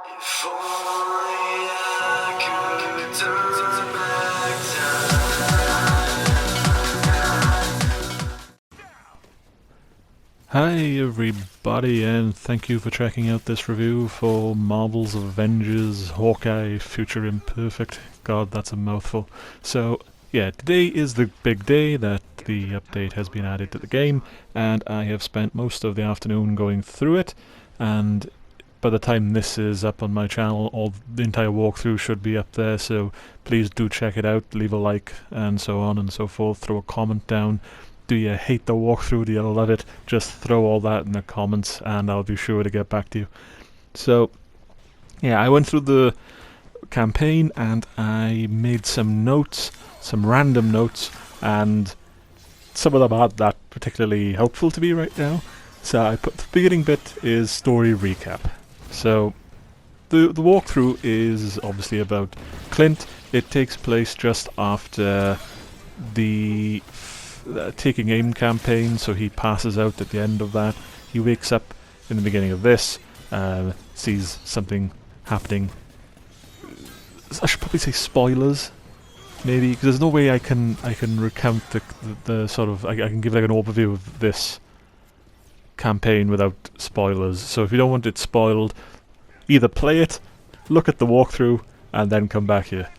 If only I could turn back time. Hi everybody, and thank you for checking out this review for Marvel's Avengers Hawkeye Future Imperfect. God, that's a mouthful. So, yeah, today is the big day that the update has been added to the game, and I have spent most of the afternoon going through it, and by the time this is up on my channel, the entire walkthrough should be up there, so please do check it out, leave a like, and so on and so forth, throw a comment down. Do you hate the walkthrough? Do you love it? Just throw all that in the comments and I'll be sure to get back to you. So, yeah, I went through the campaign and I made some notes, some random notes, and some of them aren't that particularly helpful to me right now. So I put the beginning bit is story recap. So, the walkthrough is obviously about Clint. It takes place just after the taking aim campaign, so he passes out at the end of that. He wakes up in the beginning of this, sees something happening. I should probably say spoilers, maybe, because there's no way I can recount the sort of I can give like an overview of this campaign without spoilers. So if you don't want it spoiled, either play it, look at the walkthrough, and then come back here.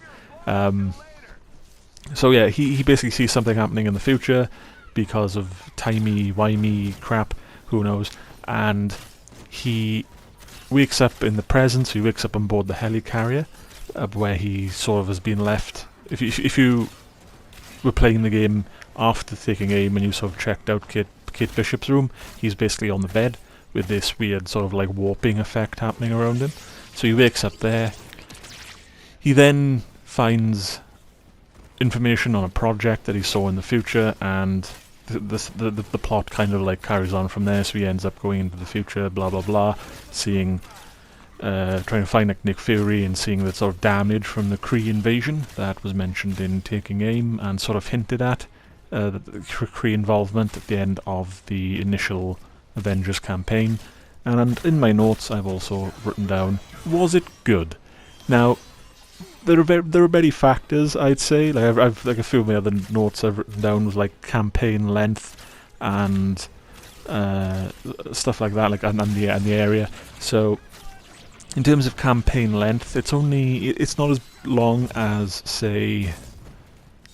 So yeah, he basically sees something happening in the future because of timey-wimey crap, who knows, and he wakes up in the present, so he wakes up on board the helicarrier, where he sort of has been left. If you were playing the game after taking aim and you sort of checked out Kate Bishop's room, he's basically on the bed with this weird sort of like warping effect happening around him. So he wakes up there. He then finds information on a project that he saw in the future, and the plot kind of like carries on from there. So he ends up going into the future, blah blah blah, seeing, trying to find like Nick Fury and seeing the sort of damage from the Kree invasion that was mentioned in Taking Aim and sort of hinted at, the Kree involvement at the end of the initial Avengers campaign. And in my notes I've also written down, was it good? Now, there are many factors, I'd say. Like I've like a few of my other notes I've written down was like campaign length and stuff like that, like and the area. So in terms of campaign length, it's not as long as say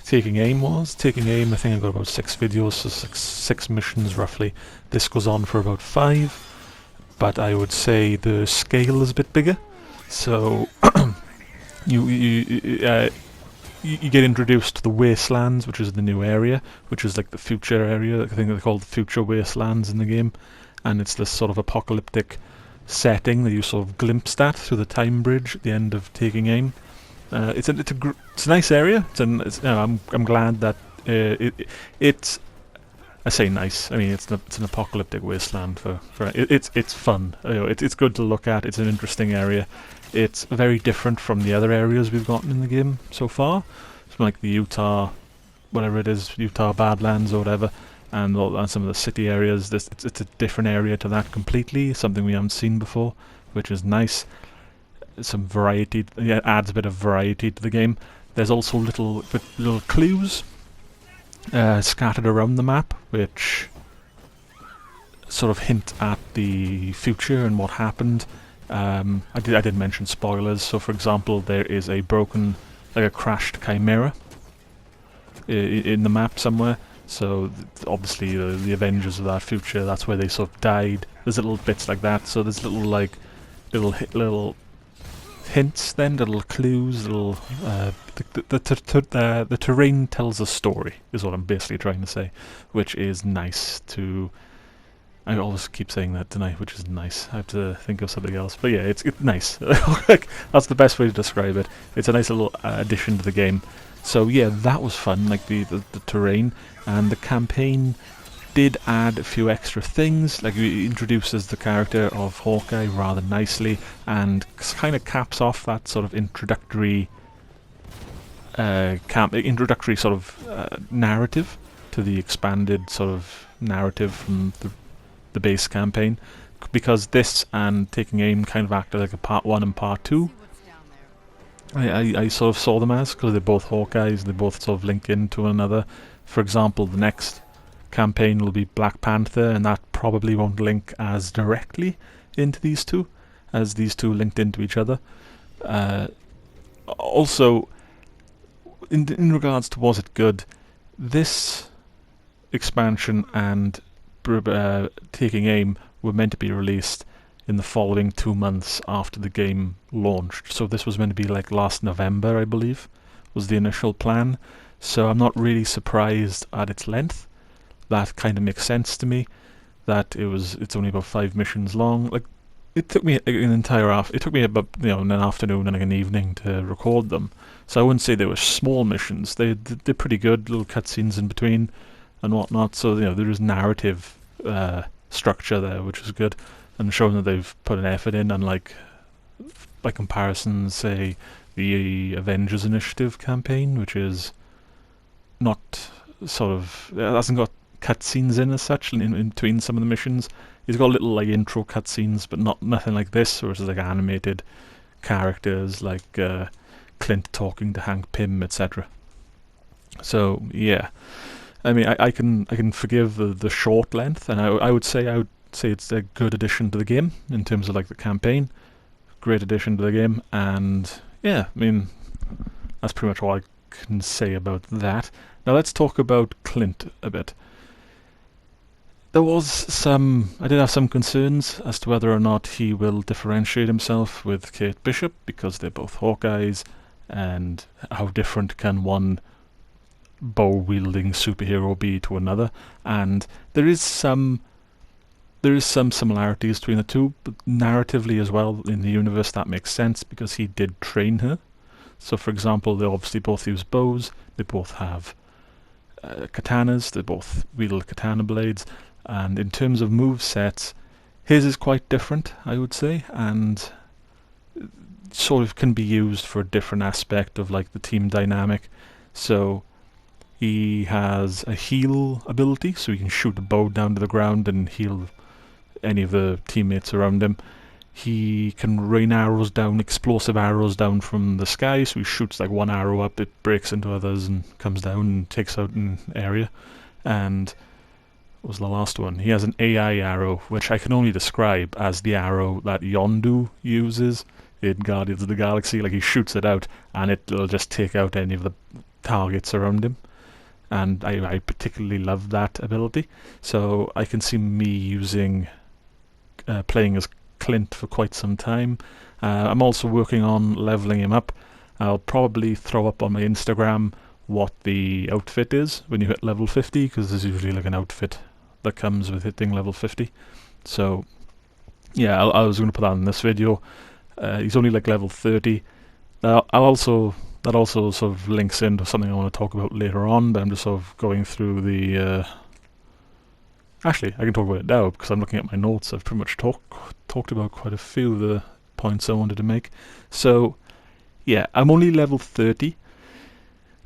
Taking Aim was. Taking Aim, I think I've got about 6 videos, so six missions roughly. This goes on for about 5, but I would say the scale is a bit bigger. So You get introduced to the Wastelands, which is the new area, which is like the future area. I think they're called the Future Wastelands in the game, and it's this sort of apocalyptic setting that you sort of glimpsed at through the time bridge at the end of Taking Aim. It's a nice area. I'm glad that it's. I say nice. I mean, it's an apocalyptic wasteland it's fun. It's good to look at. It's an interesting area. It's very different from the other areas we've gotten in the game so far. It's like the Utah, whatever it is, Utah Badlands or whatever, and some of the city areas. It's a different area to that completely. Something we haven't seen before, which is nice. Some variety. Yeah, adds a bit of variety to the game. There's also little clues scattered around the map, which sort of hint at the future and what happened. I did mention spoilers. So, for example, there is a crashed chimera in the map somewhere. So, obviously, the Avengers of that future, that's where they sort of died. There's little bits like that. So there's little hints, then little clues, the terrain tells a story, is what I'm basically trying to say, which is nice to. I always keep saying that tonight, which is nice. I have to think of something else, but yeah, it's nice. That's the best way to describe it. It's a nice little addition to the game. So yeah, that was fun, like the terrain, and the campaign did add a few extra things, like it introduces the character of Hawkeye rather nicely, and kind of caps off that sort of introductory sort of narrative to the expanded sort of narrative from the base campaign. because this and Taking Aim kind of acted like a part 1 and part 2. I sort of saw them as, because they're both Hawkeyes, they both sort of link into one another. For example, the next campaign will be Black Panther, and that probably won't link as directly into these two, as these two linked into each other. Also, in regards to was it good, this expansion and Taking Aim were meant to be released in the following 2 months after the game launched. So this was meant to be like last November, I believe, was the initial plan. So I'm not really surprised at its length. That kind of makes sense to me. That it's only about 5 missions long. Like, it took me it took me about an afternoon and like an evening to record them. So I wouldn't say they were small missions. They're pretty good, little cutscenes in between and whatnot. So there is narrative structure there, which is good, and showing that they've put an effort in. Unlike, by comparison, say the Avengers Initiative campaign, which is not it hasn't got cutscenes in as such in between some of the missions. It's got little like intro cutscenes, but nothing like this, where it's like animated characters like Clint talking to Hank Pym, etc. So yeah, I mean, I can forgive the short length, and I would say it's a good addition to the game in terms of like the campaign. Great addition to the game, and yeah, I mean, that's pretty much all I can say about that. Now let's talk about Clint a bit. I did have some concerns as to whether or not he will differentiate himself with Kate Bishop, because they're both Hawkeyes, and how different can one bow-wielding superhero be to another. And there is some similarities between the two, but narratively as well in the universe that makes sense, because he did train her. So for example, they obviously both use bows, they both have katanas, they both wield katana blades, and in terms of movesets, his is quite different, I would say, and sort of can be used for a different aspect of like the team dynamic. So he has a heal ability, so he can shoot a bow down to the ground and heal any of the teammates around him. He can rain arrows down, explosive arrows down from the sky, so he shoots like one arrow up, it breaks into others and comes down and takes out an area. And what was the last one? He has an AI arrow, which I can only describe as the arrow that Yondu uses in Guardians of the Galaxy. Like, he shoots it out and it'll just take out any of the targets around him. And I particularly love that ability. So I can see me playing as Clint for quite some time. I'm also working on leveling him up. I'll probably throw up on my Instagram what the outfit is when you hit level 50, because there's usually like an outfit that comes with hitting level 50. So yeah, I was going to put that in this video. He's only like level 30. That also sort of links into something I want to talk about later on, but I'm just sort of going through the... Actually, I can talk about it now, because I'm looking at my notes. I've pretty much talked about quite a few of the points I wanted to make. So yeah, I'm only level 30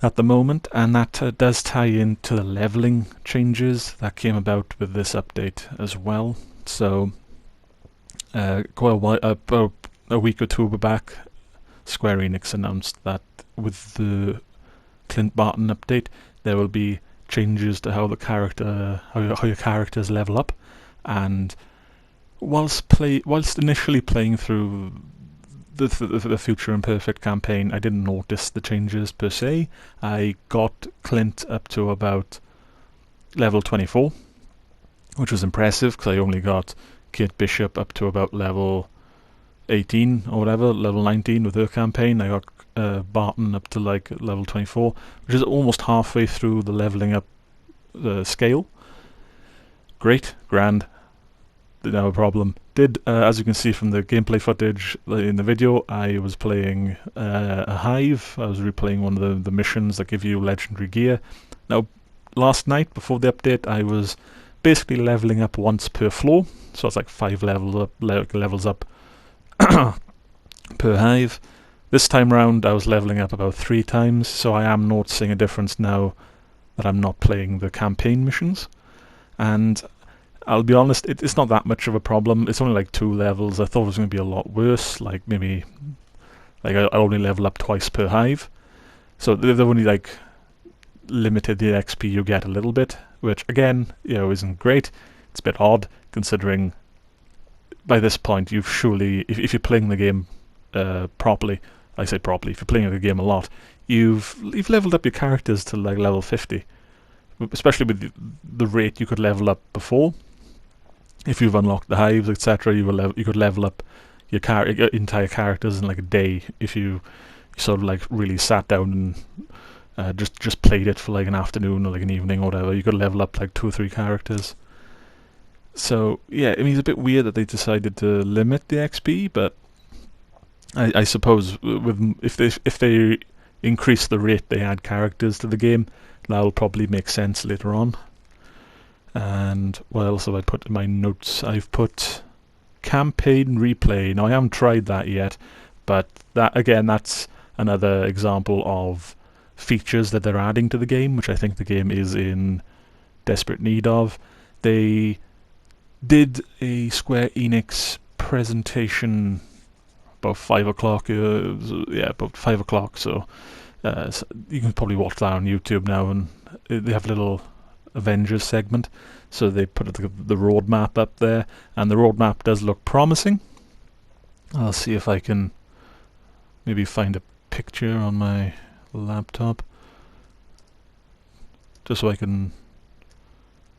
at the moment, and that does tie into the leveling changes that came about with this update as well. So quite a while, about a week or two back, Square Enix announced that with the Clint Barton update, there will be changes to how your characters level up. And whilst initially playing through the Future Imperfect campaign, I didn't notice the changes per se. I got Clint up to about level 24, which was impressive, because I only got Kate Bishop up to about level 18 or whatever, level 19 with her campaign. I got Barton up to like level 24, which is almost halfway through the leveling up scale. Great, grand, didn't have a problem. As you can see from the gameplay footage in the video, I was playing a hive. I was replaying one of the missions that give you legendary gear. Now, last night before the update, I was basically leveling up once per floor, so it's like 5 levels up per hive. This time round I was leveling up about 3 times, so I am noticing a difference now that I'm not playing the campaign missions. And I'll be honest, it's not that much of a problem. It's only like 2 levels. I thought it was going to be a lot worse. Like maybe, like I only level up twice per hive, so they've only like limited the XP you get a little bit, which again, isn't great. It's a bit odd considering by this point you've surely, if you're playing the game properly, I say properly, if you're playing the game a lot, you've leveled up your characters to like level 50, especially with the rate you could level up before. If you've unlocked the hives, etc., you could level up your entire characters in like a day if you sort of like really sat down and just played it for like an afternoon or like an evening or whatever. You could level up like 2 or 3 characters. So yeah, I mean, it's a bit weird that they decided to limit the XP, but I suppose if they increase the rate they add characters to the game, that'll probably make sense later on. And what else have I put in my notes? I've put campaign replay. Now I haven't tried that yet, but that's another example of features that they're adding to the game, which I think the game is in desperate need of. They did a Square Enix presentation about 5 o'clock. About 5 o'clock. So you can probably watch that on YouTube now, and they have a little Avengers segment. So they put the roadmap up there, and the roadmap does look promising. I'll see if I can maybe find a picture on my laptop, just so I can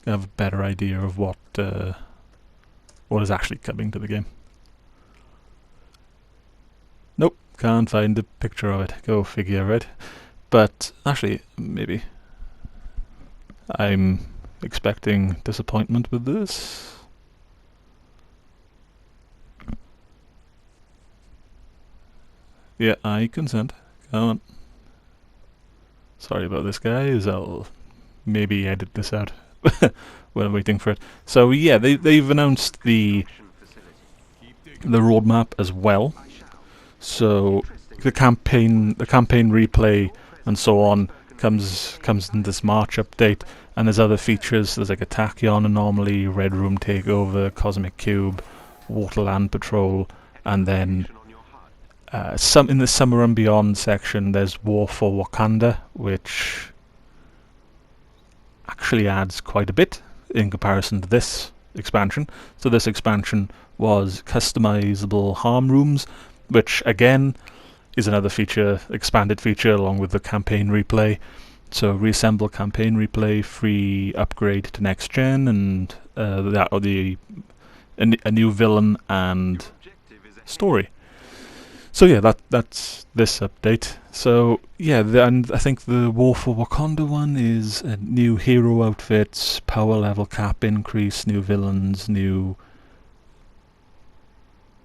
have a better idea of what is actually coming to the game. Nope, can't find a picture of it. Go figure, right? But actually, maybe I'm expecting disappointment with this. Yeah, I consent. Come on. Sorry about this, guys. I'll maybe edit this out while I'm waiting for it. So yeah, they've announced the roadmap as well. So the campaign replay and so on comes in this March update, and there's other features. There's like a Tachyon anomaly, Red Room Takeover, Cosmic Cube, Waterland Patrol, and then some in the Summer and Beyond section there's War for Wakanda, which actually adds quite a bit in comparison to this expansion. So this expansion was customizable harm rooms, which again is another feature, expanded feature, along with the campaign replay. So reassemble campaign replay, free upgrade to next gen, and a new villain and story. So yeah, that's this update. So yeah, and I think the War for Wakanda one is new hero outfits, power level cap increase, new villains, new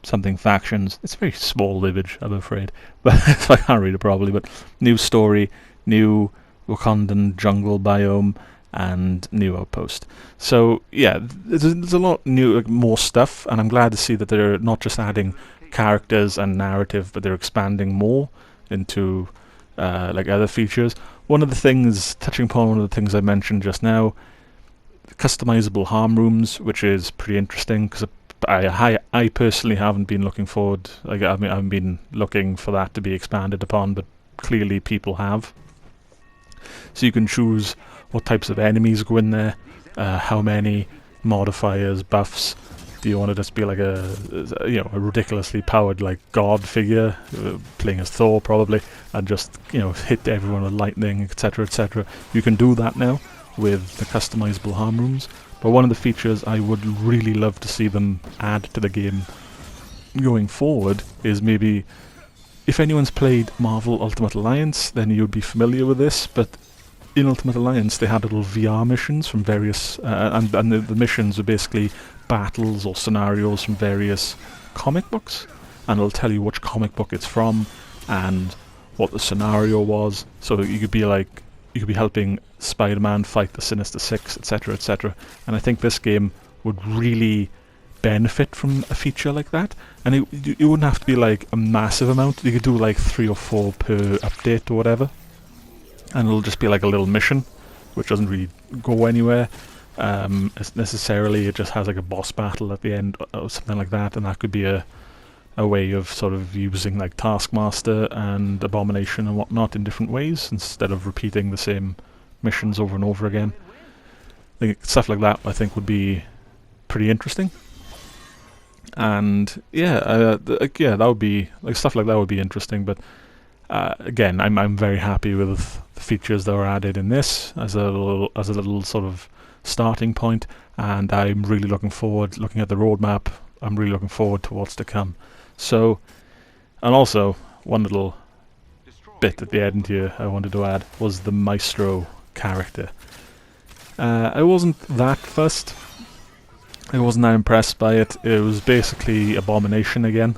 something factions. It's a very small image, I'm afraid, but so I can't read it properly. But new story, new Wakandan jungle biome, and new outpost. So yeah, there's a lot new, more stuff, and I'm glad to see that they're not just adding characters and narrative, but they're expanding more into like other features. One of the things, touching upon one of the things I mentioned just now, customizable harm rooms, which is pretty interesting because I personally haven't been looking forward. Like I haven't been looking for that to be expanded upon, but clearly people have. So you can choose what types of enemies go in there, how many modifiers, buffs. Do you want to just be like a ridiculously powered like god figure, playing as Thor probably, and just hit everyone with lightning, etc., etc. You can do that now with the customizable harm rooms. But one of the features I would really love to see them add to the game going forward is maybe, if anyone's played Marvel Ultimate Alliance, then you'd be familiar with this, but in Ultimate Alliance they had little VR missions from various, and the missions are basically battles or scenarios from various comic books, and it'll tell you which comic book it's from and what the scenario was. So you could be helping Spider-Man fight the Sinister Six, etc., etc. And I think this game would really benefit from a feature like that. And it wouldn't have to be like a massive amount. You could do like 3 or 4 per update or whatever, and it'll just be like a little mission, which doesn't really go anywhere. necessarily. It just has like a boss battle at the end or something like that, and that could be a way of sort of using like Taskmaster and Abomination and whatnot in different ways instead of repeating the same missions over and over again. Stuff like that I think would be pretty interesting. And yeah, that would be like stuff like that would be interesting. But again, I'm very happy with the features that were added in this as a little sort of starting point, and I'm really looking forward. Looking at the roadmap, I'm really looking forward to what's to come. So, and also one little bit at the end here I wanted to add was the Maestro character. I wasn't that fussed. I wasn't that impressed by it. It was basically Abomination again.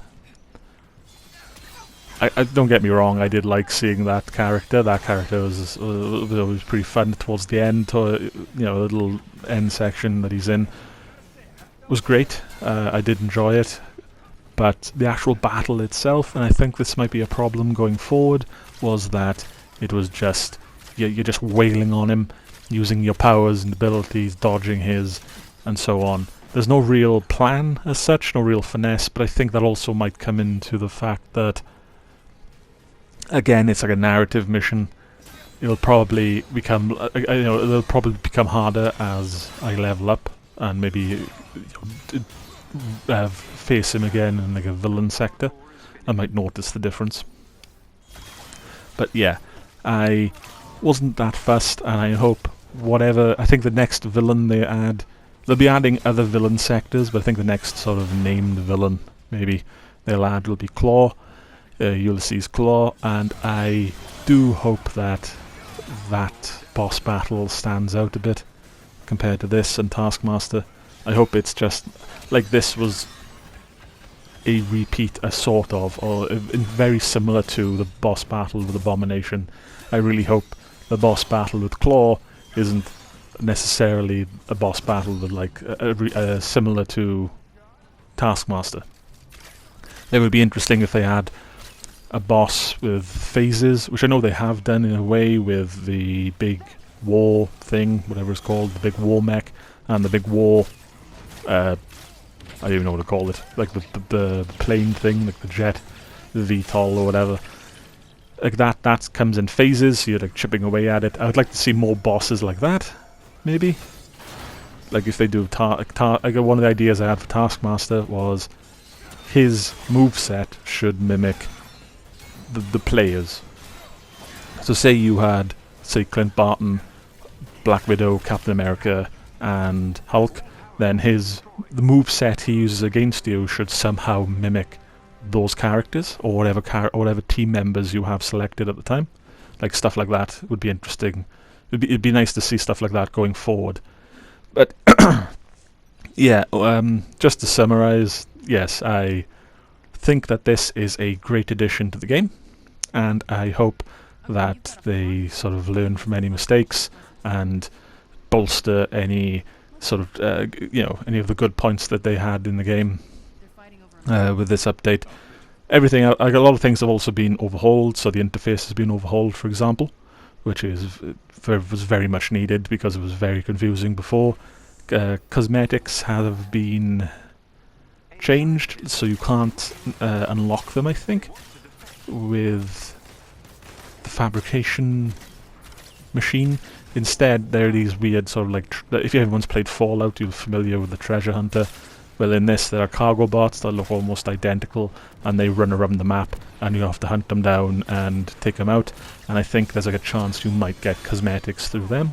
I don't get me wrong, I did like seeing that character. That character was pretty fun towards the end. The little end section that he's in was great. I did enjoy it. But the actual battle itself, and I think this might be a problem going forward, was that it was just you're just wailing on him, using your powers and abilities, dodging his, and so on. There's no real plan as such, no real finesse, but I think that also might come into the fact that, again, it's like a narrative mission. It'll probably become, it'll probably become harder as I level up and maybe face him again in like a villain sector. I might notice the difference. But yeah, I wasn't that fussed, and I hope I think the next villain they add, they'll be adding other villain sectors, but I think the next sort of named villain maybe they'll add will be Claw, Ulysses Claw, and I do hope that boss battle stands out a bit compared to this and Taskmaster. I hope it's just like this was a repeat, a sort of, or very similar to the boss battle with Abomination. I really hope the boss battle with Claw isn't necessarily a boss battle with like similar to Taskmaster. It would be interesting if they had a boss with phases, which I know they have done in a way with the big war thing, whatever it's called, the big war mech, and the big war, I don't even know what to call it, like the plane thing, like the jet, the VTOL or whatever. Like that comes in phases, so you're like chipping away at it. I would like to see more bosses like that, maybe. Like if they do, like one of the ideas I had for Taskmaster was his moveset should mimic the players. So say you had, say, Clint Barton, Black Widow, Captain America, and Hulk, then the moveset he uses against you should somehow mimic those characters, or whatever team members you have selected at the time. Like stuff like that would be interesting. It'd be nice to see stuff like that going forward. But yeah, just to summarize, yes, I think that this is a great addition to the game, and I hope that they sort of learn from any mistakes and bolster any sort of any of the good points that they had in the game with this update. Everything, a lot of things have also been overhauled. So the interface has been overhauled, for example, which was very much needed because it was very confusing before. Cosmetics have been changed, so you can't unlock them, I think, with the fabrication machine. Instead, there are these weird sort of like, if everyone's played Fallout, you're familiar with the treasure hunter. Well, in this, there are cargo bots that look almost identical, and they run around the map, and you have to hunt them down and take them out. And I think there's like a chance you might get cosmetics through them.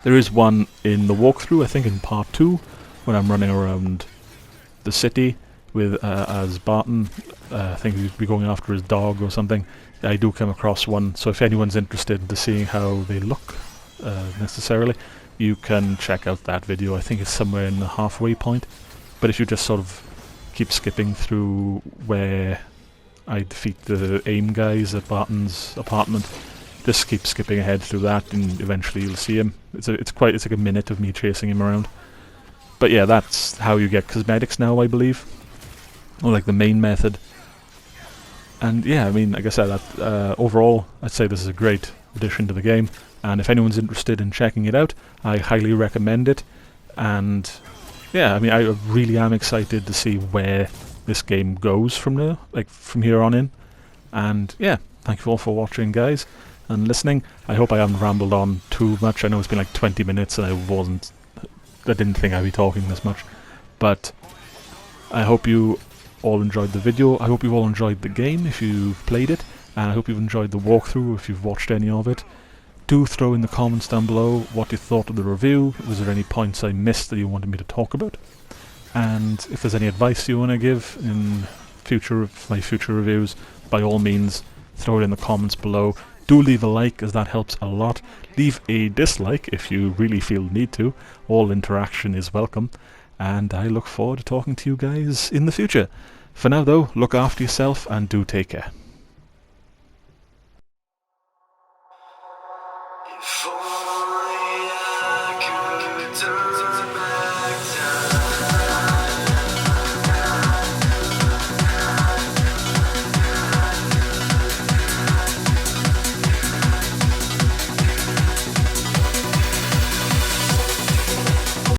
There is one in the walkthrough, I think in part 2, when I'm running around the city with as Barton. I think he'd be going after his dog or something. I do come across one, so if anyone's interested in seeing how they look necessarily, you can check out that video. I think it's somewhere in the halfway point. But if you just sort of keep skipping through where I defeat the AIM guys at Barton's apartment, just keep skipping ahead through that, and eventually you'll see him. It's like a minute of me chasing him around. But yeah, that's how you get cosmetics now, I believe, or like the main method. And yeah, I mean, like I said, overall, I'd say this is a great addition to the game, and if anyone's interested in checking it out, I highly recommend it. And yeah, I mean, I really am excited to see where this game goes from there, like from here on in. And yeah, thank you all for watching, guys, and listening. I hope I haven't rambled on too much. I know it's been like 20 minutes and I didn't think I'd be talking this much, but I hope you all enjoyed the video. I hope you all enjoyed the game if you've played it, and I hope you've enjoyed the walkthrough if you've watched any of it. Do throw in the comments down below what you thought of the review. Was there any points I missed that you wanted me to talk about? And if there's any advice you want to give in my future reviews, by all means throw it in the comments below. Do leave a like, as that helps a lot. Leave a dislike if you really feel the need to. All interaction is welcome, and I look forward to talking to you guys in the future. For now though, look after yourself and do take care.